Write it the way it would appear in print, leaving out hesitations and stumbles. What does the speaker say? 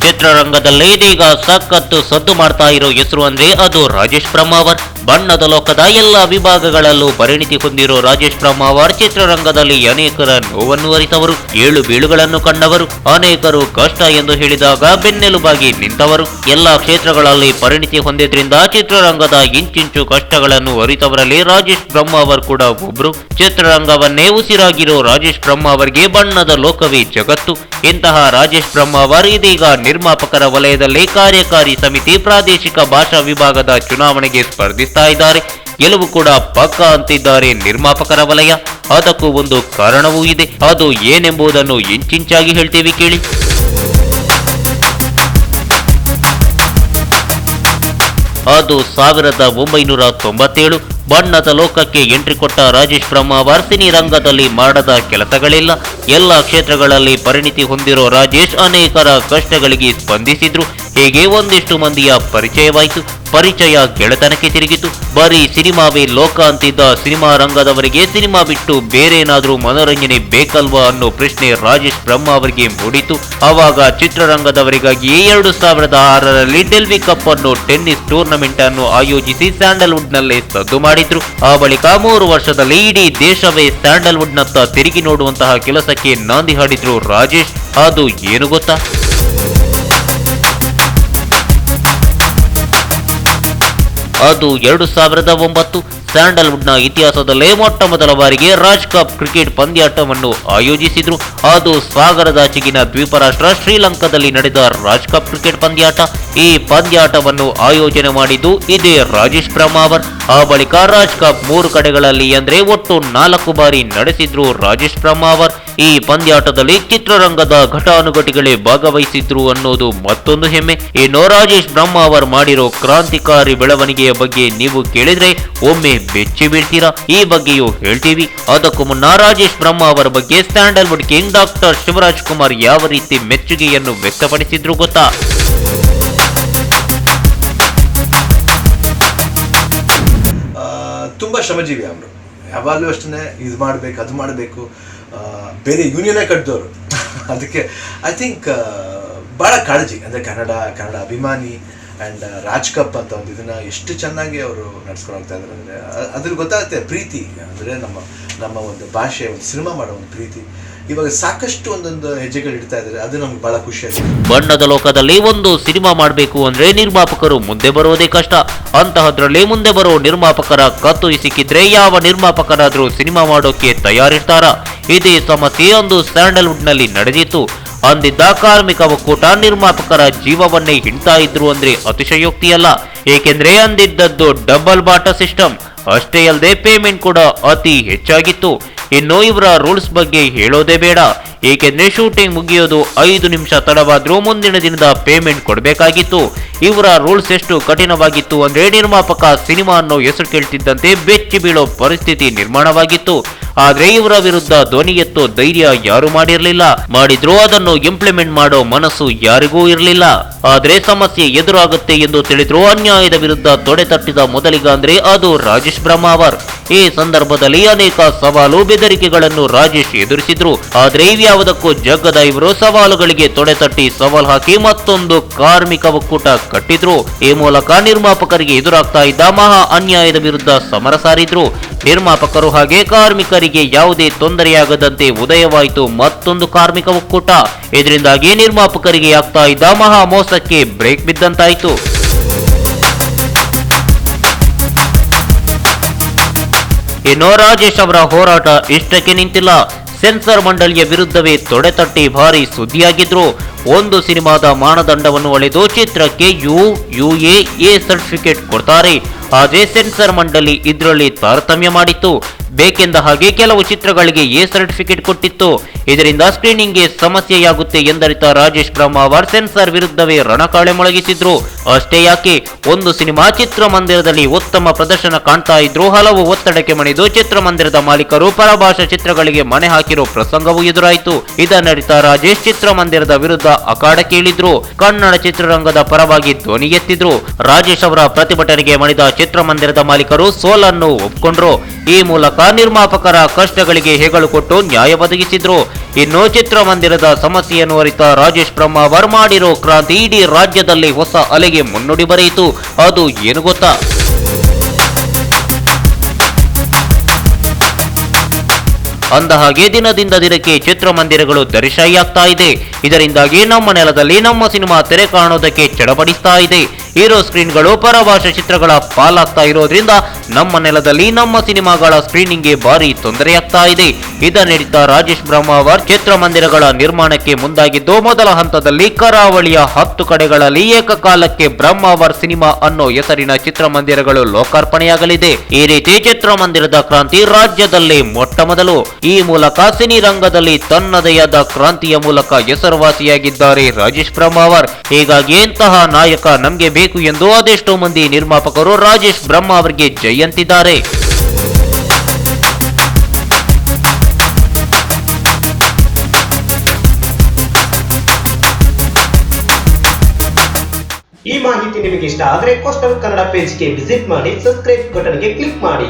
ಚಿತ್ರರಂಗದಲ್ಲಿ ಇದೀಗ ಸಖತ್ತು ಸದ್ದು ಮಾಡ್ತಾ ಇರೋ ಹೆಸರು ಅಂದ್ರೆ ಅದು ರಾಜೇಶ್ ಬ್ರಹ್ಮಾವರ್. ಬಣ್ಣದ ಲೋಕದ ಎಲ್ಲ ವಿಭಾಗಗಳಲ್ಲೂ ಪರಿಣಿತಿ ಹೊಂದಿರೋ ರಾಜೇಶ್ ಬ್ರಹ್ಮಾವರ್ ಚಿತ್ರರಂಗದಲ್ಲಿ ಅನೇಕರ ನೋವನ್ನು ಅರಿತವರು, ಏಳು ಬೀಳುಗಳನ್ನು ಕಂಡವರು, ಅನೇಕರು ಕಷ್ಟ ಎಂದು ಹೇಳಿದಾಗ ಬೆನ್ನೆಲುಬಾಗಿ ನಿಂತವರು. ಎಲ್ಲಾ ಕ್ಷೇತ್ರಗಳಲ್ಲಿ ಪರಿಣಿತಿ ಹೊಂದಿದ್ರಿಂದ ಚಿತ್ರರಂಗದ ಇಂಚಿಂಚು ಕಷ್ಟಗಳನ್ನು ಅರಿತವರಲ್ಲಿ ರಾಜೇಶ್ ಬ್ರಹ್ಮಾವರ್ ಕೂಡ ಒಬ್ರು. ಚಿತ್ರರಂಗವನ್ನೇ ಉಸಿರಾಗಿರೋ ರಾಜೇಶ್ ಬ್ರಹ್ಮಾವರ್ಗೆ ಬಣ್ಣದ ಲೋಕವೇ ಜಗತ್ತು. ಇಂತಹ ರಾಜೇಶ್ ಬ್ರಹ್ಮಾವರ್ ಇದೀಗ ನಿರ್ಮಾಪಕರ ವಲಯದಲ್ಲಿ ಕಾರ್ಯಕಾರಿ ಸಮಿತಿ ಪ್ರಾದೇಶಿಕ ಭಾಷಾ ವಿಭಾಗದ ಚುನಾವಣೆಗೆ ಸ್ಪರ್ಧಿಸ್ತಾ ಇದ್ದಾರೆ. ಗೆಲುವು ಕೂಡ ಪಕ್ಕ ಅಂತಿದ್ದಾರೆ ನಿರ್ಮಾಪಕರ ವಲಯ. ಅದಕ್ಕೂ ಒಂದು ಕಾರಣವೂ ಇದೆ. ಅದು ಏನೆಂಬುದನ್ನು ಇಂಚಿಂಚಾಗಿ ಹೇಳ್ತೀವಿ ಕೇಳಿ. ಅದು 1997 ಬಣ್ಣದ ಲೋಕಕ್ಕೆ ಎಂಟ್ರಿ ಕೊಟ್ಟ ರಾಜೇಶ್ ಬ್ರಹ್ಮಾವರ್ ಸಿನಿ ರಂಗದಲ್ಲಿ ಮಾಡದ ಕೆಲಸಗಳಿಲ್ಲ. ಎಲ್ಲ ಕ್ಷೇತ್ರಗಳಲ್ಲಿ ಪರಿಣಿತಿ ಹೊಂದಿರೋ ರಾಜೇಶ್ ಅನೇಕರ ಕಷ್ಟಗಳಿಗೆ ಸ್ಪಂದಿಸಿದ್ರು. ಹೀಗೆ ಒಂದಿಷ್ಟು ಮಂದಿಯ ಪರಿಚಯವಾಯಿತು. ಪರಿಚಯ ಗೆಳೆತನಕ್ಕೆ ತಿರುಗಿತು. ಬರೀ ಸಿನಿಮಾವೇ ಲೋಕ ಅಂತಿದ್ದ ಸಿನಿಮಾ ರಂಗದವರಿಗೆ ಸಿನಿಮಾ ಬಿಟ್ಟು ಬೇರೇನಾದ್ರೂ ಮನೋರಂಜನೆ ಬೇಕಲ್ವಾ ಅನ್ನೋ ಪ್ರಶ್ನೆ ರಾಜೇಶ್ ಬ್ರಹ್ಮಾವರ್ಗೆ ಮೂಡಿತು. ಆವಾಗ ಚಿತ್ರರಂಗದವರಿಗಾಗಿ 2006ರಲ್ಲಿ ಡೆಲ್ವಿ ಕಪ್ ಅನ್ನೋ ಟೆನ್ನಿಸ್ ಟೂರ್ನಮೆಂಟ್ ಅನ್ನು ಆಯೋಜಿಸಿ ಸ್ಯಾಂಡಲ್ವುಡ್ ನಲ್ಲೇ ಸದ್ದು ಮಾಡಿದ್ರು. ಆ ಬಳಿಕ 3 ವರ್ಷದಲ್ಲಿ ಇಡೀ ದೇಶವೇ ಸ್ಯಾಂಡಲ್ವುಡ್ ನತ್ತ ತಿರುಗಿ ನೋಡುವಂತಹ ಕೆಲಸಕ್ಕೆ ನಾಂದಿ ಹಾಡಿದ್ರು ರಾಜೇಶ್. ಅದು ಏನು ಗೊತ್ತಾ? ಅದು 2009 ಸ್ಯಾಂಡಲ್ವುಡ್ನ ಇತಿಹಾಸದಲ್ಲೇ ಮೊಟ್ಟ ಮೊದಲ ಬಾರಿಗೆ ರಾಜ್ ಕಪ್ ಕ್ರಿಕೆಟ್ ಪಂದ್ಯಾಟವನ್ನು ಆಯೋಜಿಸಿದ್ರು. ಅದು ಸಾಗರದಾಚೆಗಿನ ದ್ವೀಪ ರಾಷ್ಟ್ರ ಶ್ರೀಲಂಕಾದಲ್ಲಿ ನಡೆದ ರಾಜ್ ಕಪ್ ಕ್ರಿಕೆಟ್ ಪಂದ್ಯಾಟ. ಈ ಪಂದ್ಯಾಟವನ್ನು ಆಯೋಜನೆ ಮಾಡಿದ್ದು ಇದೇ ರಾಜೇಶ್ ಬ್ರಹ್ಮಾವರ್. ಆ ಬಳಿಕ ರಾಜ್ ಕಪ್ 3 ಕಡೆಗಳಲ್ಲಿ ಅಂದ್ರೆ ಒಟ್ಟು 4 ಬಾರಿ ನಡೆಸಿದ್ರು ರಾಜೇಶ್ ಬ್ರಹ್ಮಾವರ್. ಈ ಪಂದ್ಯಾಟದಲ್ಲಿ ಚಿತ್ರರಂಗದ ಘಟಾನುಘಟಿಗಳೇ ಭಾಗವಹಿಸಿದ್ರು ಅನ್ನೋದು ಮತ್ತೊಂದು ಹೆಮ್ಮೆ. ಇನ್ನು ರಾಜೇಶ್ ಬ್ರಹ್ಮಾವರ್ ಮಾಡಿರೋ ಕ್ರಾಂತಿಕಾರಿ ಬೆಳವಣಿಗೆಯ ಬಗ್ಗೆ ನೀವು ಕೇಳಿದ್ರೆ ಒಮ್ಮೆ ಬೆಚ್ಚಿ ಬೀಳ್ತೀರಾ. ಈ ಬಗ್ಗೆಯೂ ಹೇಳ್ತೀವಿ. ಅದಕ್ಕೂ ಮುನ್ನ ರಾಜೇಶ್ ಬ್ರಹ್ಮಾವರ್ ಬಗ್ಗೆ Sandalwood king doctor Shivaraj Kumar ಯಾವ ರೀತಿ ಮೆಚ್ಚುಗೆಯನ್ನು ವ್ಯಕ್ತಪಡಿಸಿದ್ರು ಗೊತ್ತಾ? ತುಂಬಾ ಶ್ರಮಜೀವಿ ಅವರು. ಯಾವಾಗಲೂ ಅಷ್ಟೇ ಇದು ಮಾಡಬೇಕು ಅದು ಮಾಡಬೇಕು, ಬೇರೆ ಯೂನಿಯನ್ನೇ ಕಟ್ಟಿದವರು. ಅದಕ್ಕೆ ಐ ಥಿಂಕ್ ಭಾಳ ಕಾಳಜಿ, ಅಂದರೆ ಕನ್ನಡ ಅಭಿಮಾನಿ ಆ್ಯಂಡ್ ರಾಜ್ ಕಪ್ ಅಂತ ಒಂದು ಇದನ್ನು ಎಷ್ಟು ಚೆನ್ನಾಗಿ ಅವರು ನಡ್ಸ್ಕೊಂಡು ಹೋಗ್ತಾ ಇದ್ದಾರೆ ಅಂದರೆ ಅದ್ರ ಗೊತ್ತಾಗುತ್ತೆ ಪ್ರೀತಿ, ಅಂದರೆ ನಮ್ಮ ಒಂದು ಭಾಷೆ, ಒಂದು ಸಿನಿಮಾ ಮಾಡೋ ಒಂದು ಪ್ರೀತಿ. ಇವಾಗ ಸಾಕಷ್ಟು ಒಂದೊಂದು ಹೆಜ್ಜೆಗಳು ಇಡ್ತಾ ಇದ್ದಾರೆ. ಅದು ನಮ್ಗೆ ಬಹಳ ಖುಷಿಯಾಗಿದೆ. ಬಣ್ಣದ ಲೋಕದಲ್ಲಿ ಒಂದು ಸಿನಿಮಾ ಮಾಡಬೇಕು ಅಂದ್ರೆ ನಿರ್ಮಾಪಕರು ಮುಂದೆ ಬರೋದೇ ಕಷ್ಟ. ಅಂತಹದ್ರಲ್ಲಿ ಮುಂದೆ ಬರೋ ನಿರ್ಮಾಪಕರ ಕತ್ತು ಸಿಕ್ಕಿದ್ರೆ ಯಾವ ನಿರ್ಮಾಪಕರಾದ್ರೂ ಸಿನಿಮಾ ಮಾಡೋಕೆ ತಯಾರಿರ್ತಾರ? ಇದೇ ಸಮಸ್ಯೆ ಒಂದು ಸ್ಯಾಂಡಲ್ವುಡ್ ನಲ್ಲಿ ನಡೆದಿತ್ತು. ಅಂದಿದ್ದ ಕಾರ್ಮಿಕ ಒಕ್ಕೂಟ ನಿರ್ಮಾಪಕರ ಜೀವವನ್ನೇ ಹಿಂಡ್ತಾ ಇದ್ರು ಅಂದ್ರೆ ಅತಿಶಯೋಕ್ತಿಯಲ್ಲ. ಏಕೆಂದ್ರೆ ಅಂದಿದ್ದದ್ದು ಡಬಲ್ ಬಾಟಾ ಸಿಸ್ಟಮ್. ಅಷ್ಟೇ ಅಲ್ಲದೆ ಪೇಮೆಂಟ್ ಕೂಡ ಅತಿ ಹೆಚ್ಚಾಗಿತ್ತು. ಇನ್ನು ಇವರ ರೂಲ್ಸ್ ಬಗ್ಗೆ ಹೇಳೋದೇ ಬೇಡ. ಏಕೆಂದ್ರೆ ಶೂಟಿಂಗ್ ಮುಗಿಯೋದು 5 ನಿಮಿಷ ತಡವಾದ್ರೂ ಮುಂದಿನ ದಿನದ ಪೇಮೆಂಟ್ ಕೊಡಬೇಕಾಗಿತ್ತು. ಇವರ ರೂಲ್ಸ್ ಎಷ್ಟು ಕಠಿಣವಾಗಿತ್ತು ಅಂದ್ರೆ ನಿರ್ಮಾಪಕ ಸಿನಿಮಾ ಅನ್ನೋ ಹೆಸರು ಕೇಳ್ತಿದ್ದಂತೆ ಬೆಚ್ಚಿ ಬೀಳೋ ಪರಿಸ್ಥಿತಿ ನಿರ್ಮಾಣವಾಗಿತ್ತು. ಆದ್ರೆ ಇವರ ವಿರುದ್ಧ ಧ್ವನಿ ಎತ್ತೋ ಧೈರ್ಯ ಯಾರು ಮಾಡಿರಲಿಲ್ಲ. ಮಾಡಿದ್ರೂ ಅದನ್ನು ಇಂಪ್ಲಿಮೆಂಟ್ ಮಾಡೋ ಮನಸ್ಸು ಯಾರಿಗೂ ಇರಲಿಲ್ಲ. ಆದ್ರೆ ಸಮಸ್ಯೆ ಎದುರಾಗುತ್ತೆ ಎಂದು ತಿಳಿದ್ರು ಅನ್ಯಾಯದ ವಿರುದ್ಧ ತೊಡೆ ತಟ್ಟಿದ ಮೊದಲಿಗ ಅಂದ್ರೆ ಅದು ರಾಜೇಶ್ ಬ್ರಹ್ಮಾವರ್. ಈ ಸಂದರ್ಭದಲ್ಲಿ ಅನೇಕ ಸವಾಲು ಬೆದರಿಕೆಗಳನ್ನು ರಾಜೇಶ್ ಎದುರಿಸಿದ್ರು. ಆದ್ರೆ ಇವ್ಯಾವುದಕ್ಕೂ ಜಗ್ಗದ ಇವರು ಸವಾಲುಗಳಿಗೆ ತೊಡೆ ತಟ್ಟಿ ಸವಾಲ್ ಹಾಕಿ ಮತ್ತೊಂದು ಕಾರ್ಮಿಕ ಒಕ್ಕೂಟ ಕಟ್ಟಿದ್ರು. ಈ ಮೂಲಕ ನಿರ್ಮಾಪಕರಿಗೆ ಎದುರಾಗ್ತಾ ಇದ್ದ ಮಹಾ ಅನ್ಯಾಯದ ವಿರುದ್ಧ ಸಮರ ಸಾರಿದ್ರು. ನಿರ್ಮಾಪಕರು ಹಾಗೆ ಕಾರ್ಮಿಕರಿಗೆ ಯಾವುದೇ ತೊಂದರೆಯಾಗದಂತೆ ಉದಯವಾಯಿತು ಮತ್ತೊಂದು ಕಾರ್ಮಿಕ ಒಕ್ಕೂಟ. ಇದರಿಂದಾಗಿ ನಿರ್ಮಾಪಕರಿಗೆ ಆಗ್ತಾ ಇದ್ದ ಮಹಾ ಮೋಸಕ್ಕೆ ಬ್ರೇಕ್ ಬಿದ್ದಂತಾಯಿತು. ಇನ್ನು ರಾಜೇಶ್ ಅವರ ಹೋರಾಟ ಇಷ್ಟಕ್ಕೆ ನಿಂತಿಲ್ಲ. ಸೆನ್ಸಾರ್ ಮಂಡಳಿಯ ವಿರುದ್ಧವೇ ತೊಡೆತಟ್ಟಿ ಭಾರಿ ಸುದ್ದಿಯಾಗಿದ್ರು. ಒಂದು ಸಿನಿಮಾದ ಮಾನದಂಡವನ್ನು ಅಳೆದು ಚಿತ್ರಕ್ಕೆ UAA ಸರ್ಟಿಫಿಕೇಟ್ ಕೊಡ್ತಾರೆ. ಆದರೆ ಸೆನ್ಸಾರ್ ಮಂಡಳಿ ಇದರಲ್ಲಿ ತಾರತಮ್ಯ ಮಾಡಿತ್ತು. ಬೇಕೆಂದ ಹಾಗೆ ಕೆಲವು ಚಿತ್ರಗಳಿಗೆ ಎ ಸರ್ಟಿಫಿಕೇಟ್ ಕೊಟ್ಟಿತ್ತು. ಇದರಿಂದ ಸ್ಕ್ರೀನಿಂಗ್ಗೆ ಸಮಸ್ಯೆಯಾಗುತ್ತೆ ಎಂದರಿತ ರಾಜೇಶ್ ಬ್ರಹ್ಮಾವರ್ ಸೆನ್ಸಾರ್ ವಿರುದ್ಧವೇ ರಣಕಾಳೆ ಮೊಳಗಿಸಿದ್ರು. ಅಷ್ಟೇ ಯಾಕೆ, ಒಂದು ಸಿನಿಮಾ ಚಿತ್ರಮಂದಿರದಲ್ಲಿ ಉತ್ತಮ ಪ್ರದರ್ಶನ ಕಾಣ್ತಾ ಇದ್ರು ಹಲವು ಒತ್ತಡಕ್ಕೆ ಮಣಿದು ಚಿತ್ರಮಂದಿರದ ಮಾಲೀಕರು ಪರಭಾಷಾ ಚಿತ್ರಗಳಿಗೆ ಮಣೆ ಹಾಕಿರೋ ಪ್ರಸಂಗವೂ ಎದುರಾಯಿತು. ಇದನ್ನರಿತ ರಾಜೇಶ್ ಚಿತ್ರಮಂದಿರದ ವಿರುದ್ಧ ಅಖಾಡಕ್ಕೆ ಇಳಿದ್ರು. ಕನ್ನಡ ಚಿತ್ರರಂಗದ ಪರವಾಗಿ ಧ್ವನಿ ಎತ್ತಿದ್ರು. ರಾಜೇಶ್ ಅವರ ಪ್ರತಿಭಟನೆಗೆ ಮಣಿದ ಚಿತ್ರಮಂದಿರದ ಮಾಲೀಕರು ಸೋಲನ್ನು ಒಪ್ಪಿಕೊಂಡ್ರು. ಈ ಮೂಲಕ ನಿರ್ಮಾಪಕರ ಕಷ್ಟಗಳಿಗೆ ಹೆಗಲು ಕೊಟ್ಟು ನ್ಯಾಯ ಒದಗಿಸಿದ್ರು. ಇನ್ನು ಚಿತ್ರಮಂದಿರದ ಸಮಸ್ಯೆಯನ್ನು ಅರಿತ ರಾಜೇಶ್ ಬ್ರಹ್ಮಾವರ್ ಮಾಡಿರೋ ಕ್ರಾಂತಿ ಇಡೀ ರಾಜ್ಯದಲ್ಲಿ ಹೊಸ ಅಲೆಗೆ ಮುನ್ನುಡಿ ಬರೆಯಿತು. ಅದು ಏನು ಗೊತ್ತಾ? ಅಂದಹಾಗೆ ದಿನದಿಂದ ದಿನಕ್ಕೆ ಚಿತ್ರಮಂದಿರಗಳು ದರ್ಶಾಯಿಯಾಗ್ತಾ ಇದೆ. ಇದರಿಂದಾಗಿ ನಮ್ಮ ನೆಲದಲ್ಲಿ ನಮ್ಮ ಸಿನಿಮಾ ತೆರೆ ಕಾಣೋದಕ್ಕೆ ಚಡಪಡಿಸ್ತಾ ಇದೆ. ಹೀರೋ ಸ್ಕ್ರೀನ್ಗಳು ಪರಭಾಷಾ ಚಿತ್ರಗಳ ಪಾಲಾಗ್ತಾ ಇರೋದ್ರಿಂದ ನಮ್ಮ ನೆಲದಲ್ಲಿ ನಮ್ಮ ಸಿನಿಮಾಗಳ ಸ್ಕ್ರೀನಿಂಗ್ಗೆ ಭಾರಿ ತೊಂದರೆಯಾಗ್ತಾ ಇದೆ. ಇದನ್ನಿಡಿದ ರಾಜೇಶ್ ಬ್ರಹ್ಮಾವರ್ ಚಿತ್ರಮಂದಿರಗಳ ನಿರ್ಮಾಣಕ್ಕೆ ಮುಂದಾಗಿದ್ದು, ಮೊದಲ ಹಂತದಲ್ಲಿ ಕರಾವಳಿಯ 10 ಕಡೆಗಳಲ್ಲಿ ಏಕಕಾಲಕ್ಕೆ ಬ್ರಹ್ಮಾವರ್ ಸಿನಿಮಾ ಅನ್ನೋ ಹೆಸರಿನ ಚಿತ್ರಮಂದಿರಗಳು ಲೋಕಾರ್ಪಣೆಯಾಗಲಿದೆ. ಈ ರೀತಿ ಚಿತ್ರಮಂದಿರದ ಕ್ರಾಂತಿ ರಾಜ್ಯದಲ್ಲೇ ಮೊಟ್ಟ ಮೊದಲು. ಈ ಮೂಲಕ ಸಿನಿ ರಂಗದಲ್ಲಿ ತನ್ನದೇ ಆದ ಕ್ರಾಂತಿಯ ಮೂಲಕ ಹೆಸರುವಾಸಿಯಾಗಿದ್ದಾರೆ ರಾಜೇಶ್ ಬ್ರಹ್ಮಾವರ್. ಹೀಗಾಗಿ ಇಂತಹ ನಾಯಕ ನಮ್ಗೆ ಬೇಕು ಎಂದು ಅದೆಷ್ಟೋ ಮಂದಿ ನಿರ್ಮಾಪಕರು ರಾಜೇಶ್ ಬ್ರಹ್ಮಾವರ್ಗೆ ಜೈ ಅಂತಿದ್ದಾರೆ. ಈ ಮಾಹಿತಿ ನಿಮಗೆ ಇಷ್ಟ ಆದರೆ ಕೋಸ್ಟಲ್ ಕನ್ನಡ ಪೇಜ್ಗೆ ವಿಸಿಟ್ ಮಾಡಿ, ಸಬ್ಸ್ಕ್ರೈಬ್ ಬಟನ್ಗೆ ಕ್ಲಿಕ್ ಮಾಡಿ.